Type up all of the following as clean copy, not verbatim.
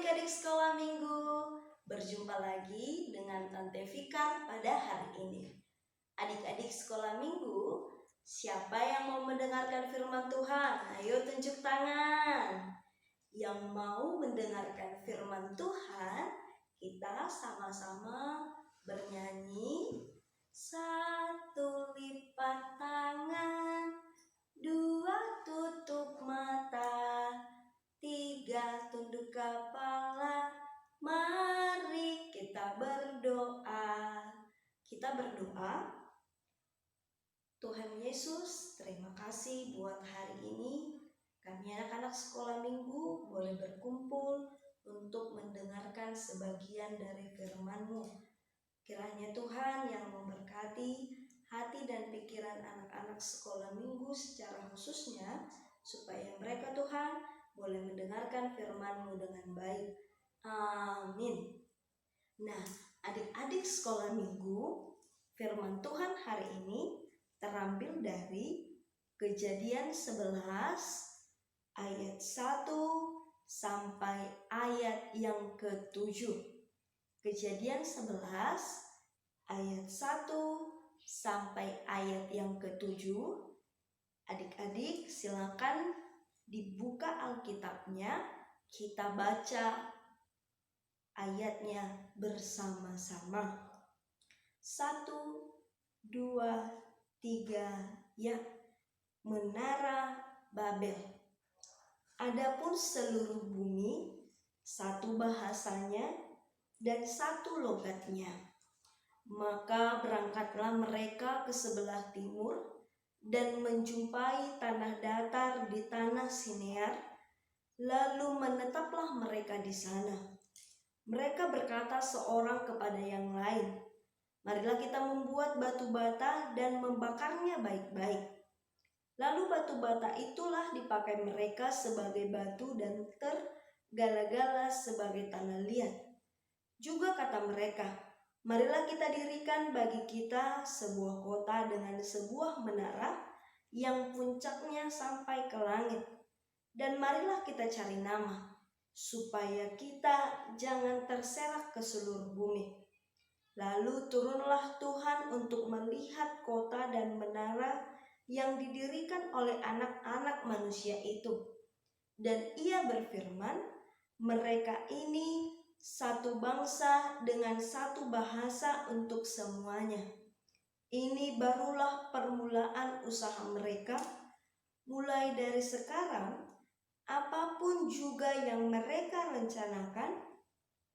adik-adik sekolah minggu, berjumpa lagi dengan Tante Fikar pada hari ini. Adik-adik sekolah minggu, siapa yang mau mendengarkan firman Tuhan? Ayo tunjuk tangan. Yang mau mendengarkan firman Tuhan, kita sama-sama bernyanyi. Satu, lipat tangan, dua, tutup mata, tiga, tunduk kepala. Mari kita berdoa. Kita berdoa. Tuhan Yesus, terima kasih buat hari ini. Kami anak-anak sekolah minggu boleh berkumpul untuk mendengarkan sebagian dari firman-Mu. Kiranya Tuhan yang memberkati hati dan pikiran anak-anak sekolah minggu secara khususnya, supaya mereka Tuhan boleh mendengarkan firman-Mu dengan baik. Amin. Nah, adik-adik sekolah minggu, firman Tuhan hari ini terambil dari Kejadian 11 ayat 1 sampai ayat yang ke-7. Kejadian 11 ayat 1 sampai ayat yang ke-7. Adik-adik silakan dibuka Alkitabnya, kita baca ayatnya bersama-sama. 1, 2, 3, ya. Menara Babel. Adapun seluruh bumi, satu bahasanya dan satu logatnya. Maka berangkatlah mereka ke sebelah timur dan menjumpai tanah datar di tanah Sinear, lalu menetaplah mereka di sana. Mereka berkata seorang kepada yang lain, marilah kita membuat batu bata dan membakarnya baik-baik. Lalu batu bata itulah dipakai mereka sebagai batu dan tergala-gala sebagai tanah liat. Juga kata mereka, marilah kita dirikan bagi kita sebuah kota dengan sebuah menara yang puncaknya sampai ke langit. Dan marilah kita cari nama, supaya kita jangan terserak ke seluruh bumi. Lalu turunlah Tuhan untuk melihat kota dan menara yang didirikan oleh anak-anak manusia itu. Dan ia berfirman, mereka ini satu bangsa dengan satu bahasa untuk semuanya. Ini barulah permulaan usaha mereka. Mulai dari sekarang, apapun juga yang mereka rencanakan,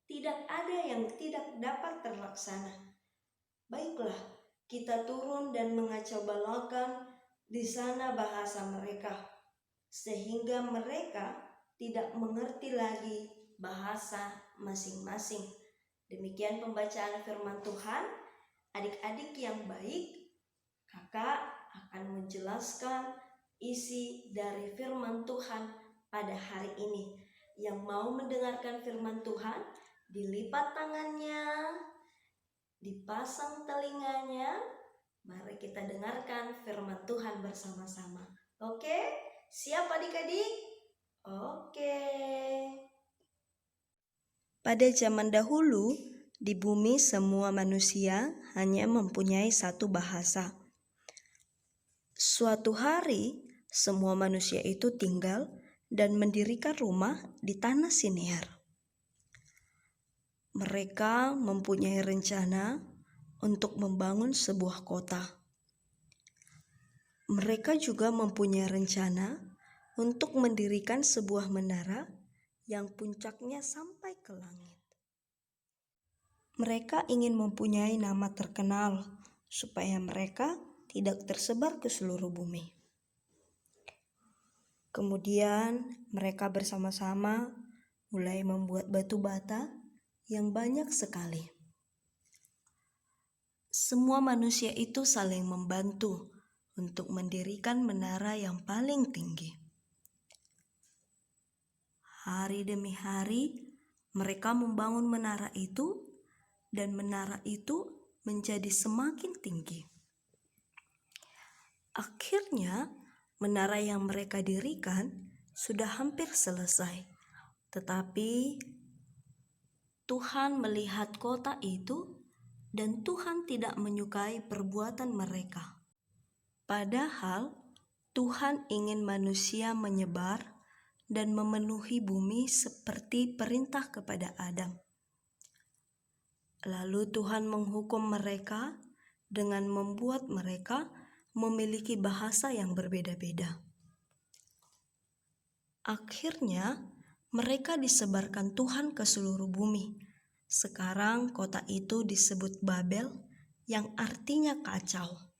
tidak ada yang tidak dapat terlaksana. Baiklah, kita turun dan mengacau balakan di sana bahasa mereka, sehingga mereka tidak mengerti lagi bahasa masing-masing. Demikian pembacaan firman Tuhan. Adik-adik yang baik, kakak akan menjelaskan isi dari firman Tuhan pada hari ini. Yang mau mendengarkan firman Tuhan, dilipat tangannya, dipasang telinganya. Mari kita dengarkan firman Tuhan bersama-sama. Oke? Siap adik-adik? Oke. Pada zaman dahulu, di bumi semua manusia hanya mempunyai satu bahasa. Suatu hari, semua manusia itu tinggal dan mendirikan rumah di tanah Sinear. Mereka mempunyai rencana untuk membangun sebuah kota. Mereka juga mempunyai rencana untuk mendirikan sebuah menara yang puncaknya sampai ke langit. Mereka ingin mempunyai nama terkenal supaya mereka tidak tersebar ke seluruh bumi. Kemudian mereka bersama-sama mulai membuat batu bata yang banyak sekali. Semua manusia itu saling membantu untuk mendirikan menara yang paling tinggi. Hari demi hari, mereka membangun menara itu, dan menara itu menjadi semakin tinggi. Akhirnya, menara yang mereka dirikan sudah hampir selesai, tetapi Tuhan melihat kota itu dan Tuhan tidak menyukai perbuatan mereka. Padahal Tuhan ingin manusia menyebar dan memenuhi bumi seperti perintah kepada Adam. Lalu Tuhan menghukum mereka dengan membuat mereka memiliki bahasa yang berbeda-beda. Akhirnya, mereka disebarkan Tuhan ke seluruh bumi. Sekarang kota itu disebut Babel, yang artinya kacau.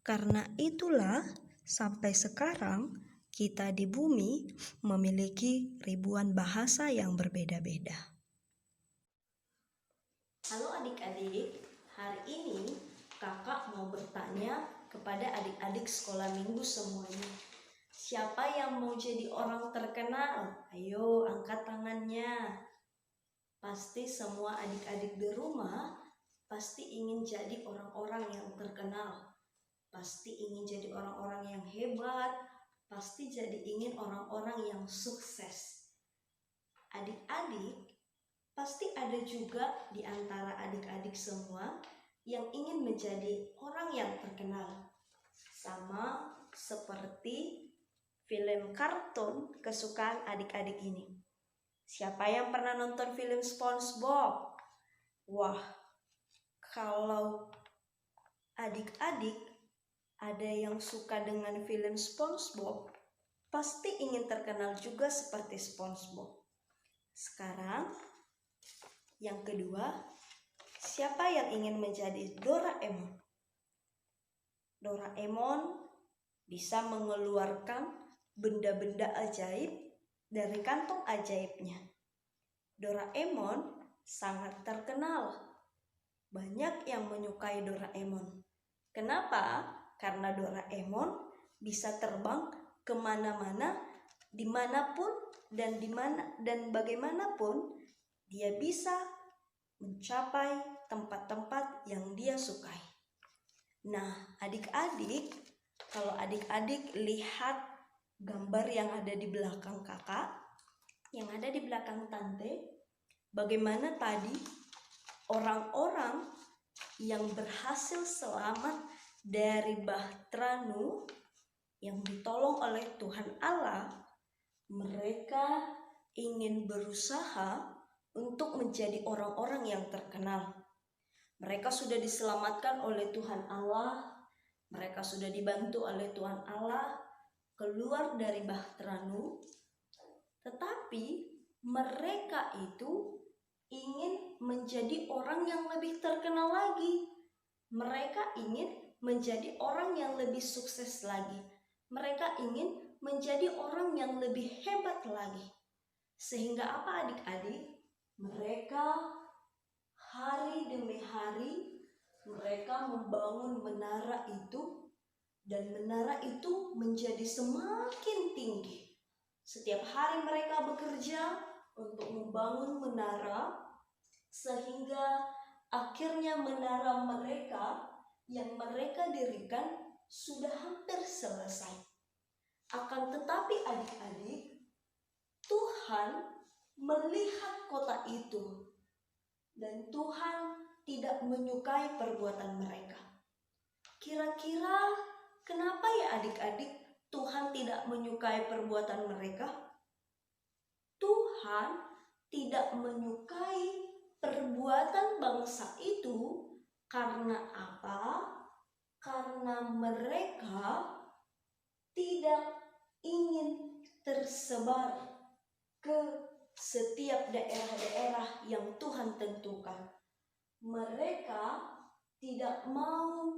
Karena itulah, sampai sekarang kita di bumi memiliki ribuan bahasa yang berbeda-beda. Halo adik-adik, hari ini kakak mau bertanya kepada adik-adik sekolah minggu semuanya. Siapa yang mau jadi orang terkenal? Ayo angkat tangannya. Pasti semua adik-adik di rumah pasti ingin jadi orang-orang yang terkenal. Pasti ingin jadi orang-orang yang hebat. Pasti jadi ingin orang-orang yang sukses. Adik-adik, pasti ada juga di antara adik-adik semua yang ingin menjadi orang yang terkenal. Sama seperti film kartun kesukaan adik-adik ini. Siapa yang pernah nonton film SpongeBob? Wah, kalau adik-adik ada yang suka dengan film SpongeBob, pasti ingin terkenal juga seperti SpongeBob. Sekarang, yang kedua, siapa yang ingin menjadi Doraemon? Doraemon bisa mengeluarkan benda-benda ajaib dari kantong ajaibnya. Doraemon sangat terkenal. Banyak yang menyukai Doraemon. Kenapa? Karena Doraemon bisa terbang kemana-mana, dimanapun dan bagaimanapun dia bisa mencapai tempat-tempat yang dia sukai. Nah, adik-adik, kalau adik-adik lihat gambar yang ada di belakang kakak, yang ada di belakang tante, bagaimana tadi orang-orang yang berhasil selamat dari Bahtera Nuh yang ditolong oleh Tuhan Allah, mereka ingin berusaha untuk menjadi orang-orang yang terkenal. Mereka sudah diselamatkan oleh Tuhan Allah, mereka sudah dibantu oleh Tuhan Allah keluar dari Bahtera Nuh, tetapi mereka itu ingin menjadi orang yang lebih terkenal lagi. Mereka ingin menjadi orang yang lebih sukses lagi. Mereka ingin menjadi orang yang lebih hebat lagi. Sehingga apa adik-adik? Mereka hari demi hari mereka membangun menara itu, dan menara itu menjadi semakin tinggi. Setiap hari mereka bekerja untuk membangun menara, sehingga akhirnya menara mereka yang mereka dirikan sudah hampir selesai. Akan tetapi adik-adik, Tuhan melihat kota itu dan Tuhan tidak menyukai perbuatan mereka. Kira-kira kenapa ya adik-adik Tuhan tidak menyukai perbuatan mereka? Tuhan tidak menyukai perbuatan bangsa itu karena apa? Karena mereka tidak ingin tersebar ke setiap daerah-daerah yang Tuhan tentukan. Mereka tidak mau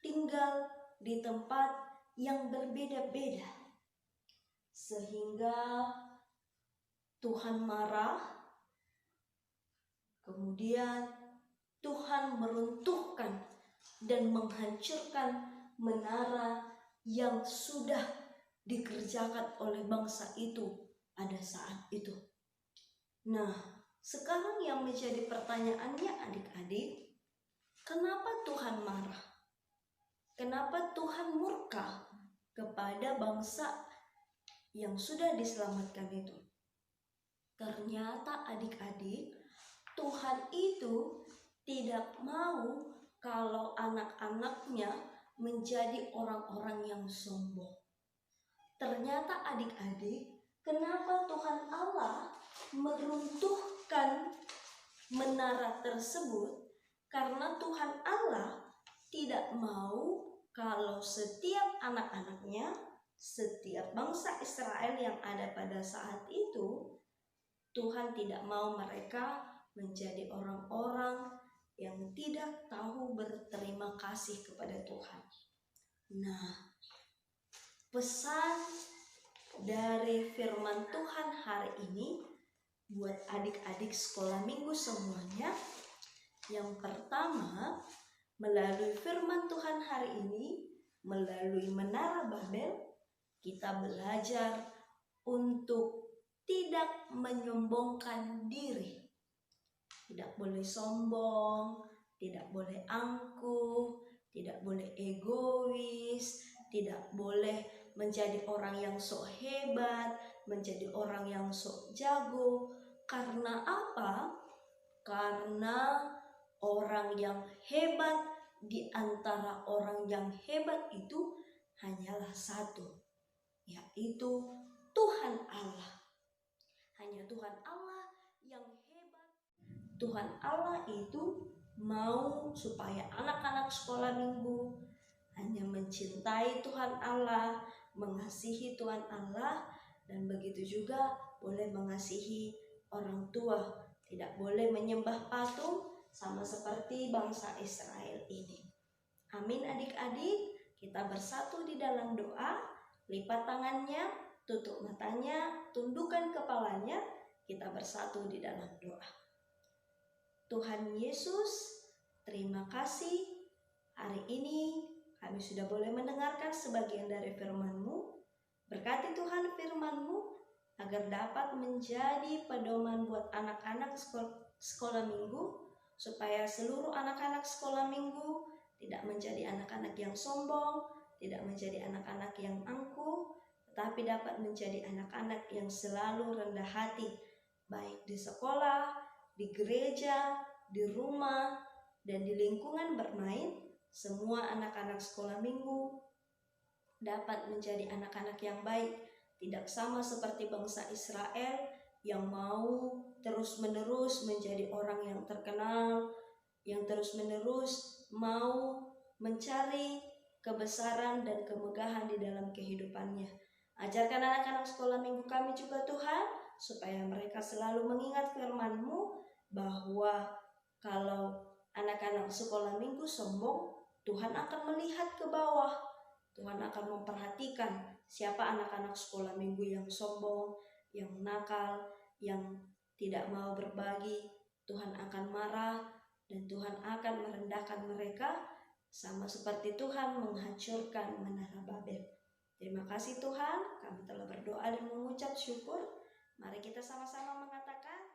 tinggal di tempat yang berbeda-beda, sehingga Tuhan marah. Kemudian Tuhan meruntuhkan dan menghancurkan menara yang sudah dikerjakan oleh bangsa itu pada saat itu. Nah, sekarang yang menjadi pertanyaannya adik-adik, kenapa Tuhan marah? Kenapa Tuhan murka kepada bangsa yang sudah diselamatkan itu? Ternyata adik-adik, Tuhan itu tidak mau kalau anak-anaknya menjadi orang-orang yang sombong. Ternyata adik-adik, kenapa Tuhan Allah meruntuhkan menara tersebut? Karena Tuhan Allah tidak mau kalau setiap anak-anaknya, setiap bangsa Israel yang ada pada saat itu, Tuhan tidak mau mereka menjadi orang-orang yang tidak tahu berterima kasih kepada Tuhan. Nah, pesan dari firman Tuhan hari ini buat adik-adik sekolah minggu semuanya. Yang pertama, melalui firman Tuhan hari ini, melalui Menara Babel, kita belajar untuk tidak menyombongkan diri. Tidak boleh sombong, tidak boleh angkuh, tidak boleh egois, tidak boleh menjadi orang yang sok hebat, menjadi orang yang sok jago. Karena apa? Karena orang yang hebat di antara orang yang hebat itu hanyalah satu, yaitu Tuhan Allah. Hanya Tuhan Allah yang hebat. Tuhan Allah itu mau supaya anak-anak sekolah minggu hanya mencintai Tuhan Allah, mengasihi Tuhan Allah, dan begitu juga boleh mengasihi orang tua. Tidak boleh menyembah patung sama seperti bangsa Israel ini. Amin adik-adik, kita bersatu di dalam doa, lipat tangannya, tutup matanya, tundukkan kepalanya, kita bersatu di dalam doa. Tuhan Yesus, terima kasih hari ini kami sudah boleh mendengarkan sebagian dari firman-Mu. Berkati Tuhan firman-Mu agar dapat menjadi pedoman buat anak-anak sekolah minggu, supaya seluruh anak-anak sekolah minggu tidak menjadi anak-anak yang sombong, tidak menjadi anak-anak yang angkuh, tetapi dapat menjadi anak-anak yang selalu rendah hati, baik di sekolah, di gereja, di rumah, dan di lingkungan bermain. Semua anak-anak sekolah minggu dapat menjadi anak-anak yang baik, tidak sama seperti bangsa Israel yang mau terus-menerus menjadi orang yang terkenal, yang terus-menerus mau mencari kebesaran dan kemegahan di dalam kehidupannya. Ajarkan anak-anak sekolah minggu kami juga Tuhan, supaya mereka selalu mengingat firman-Mu bahwa kalau anak-anak sekolah minggu sombong, Tuhan akan melihat ke bawah. Tuhan akan memperhatikan siapa anak-anak sekolah minggu yang sombong, yang nakal, yang tidak mau berbagi. Tuhan akan marah dan Tuhan akan merendahkan mereka, sama seperti Tuhan menghancurkan Menara Babel. Terima kasih Tuhan, kami telah berdoa dan mengucap syukur. Mari kita sama-sama mengatakan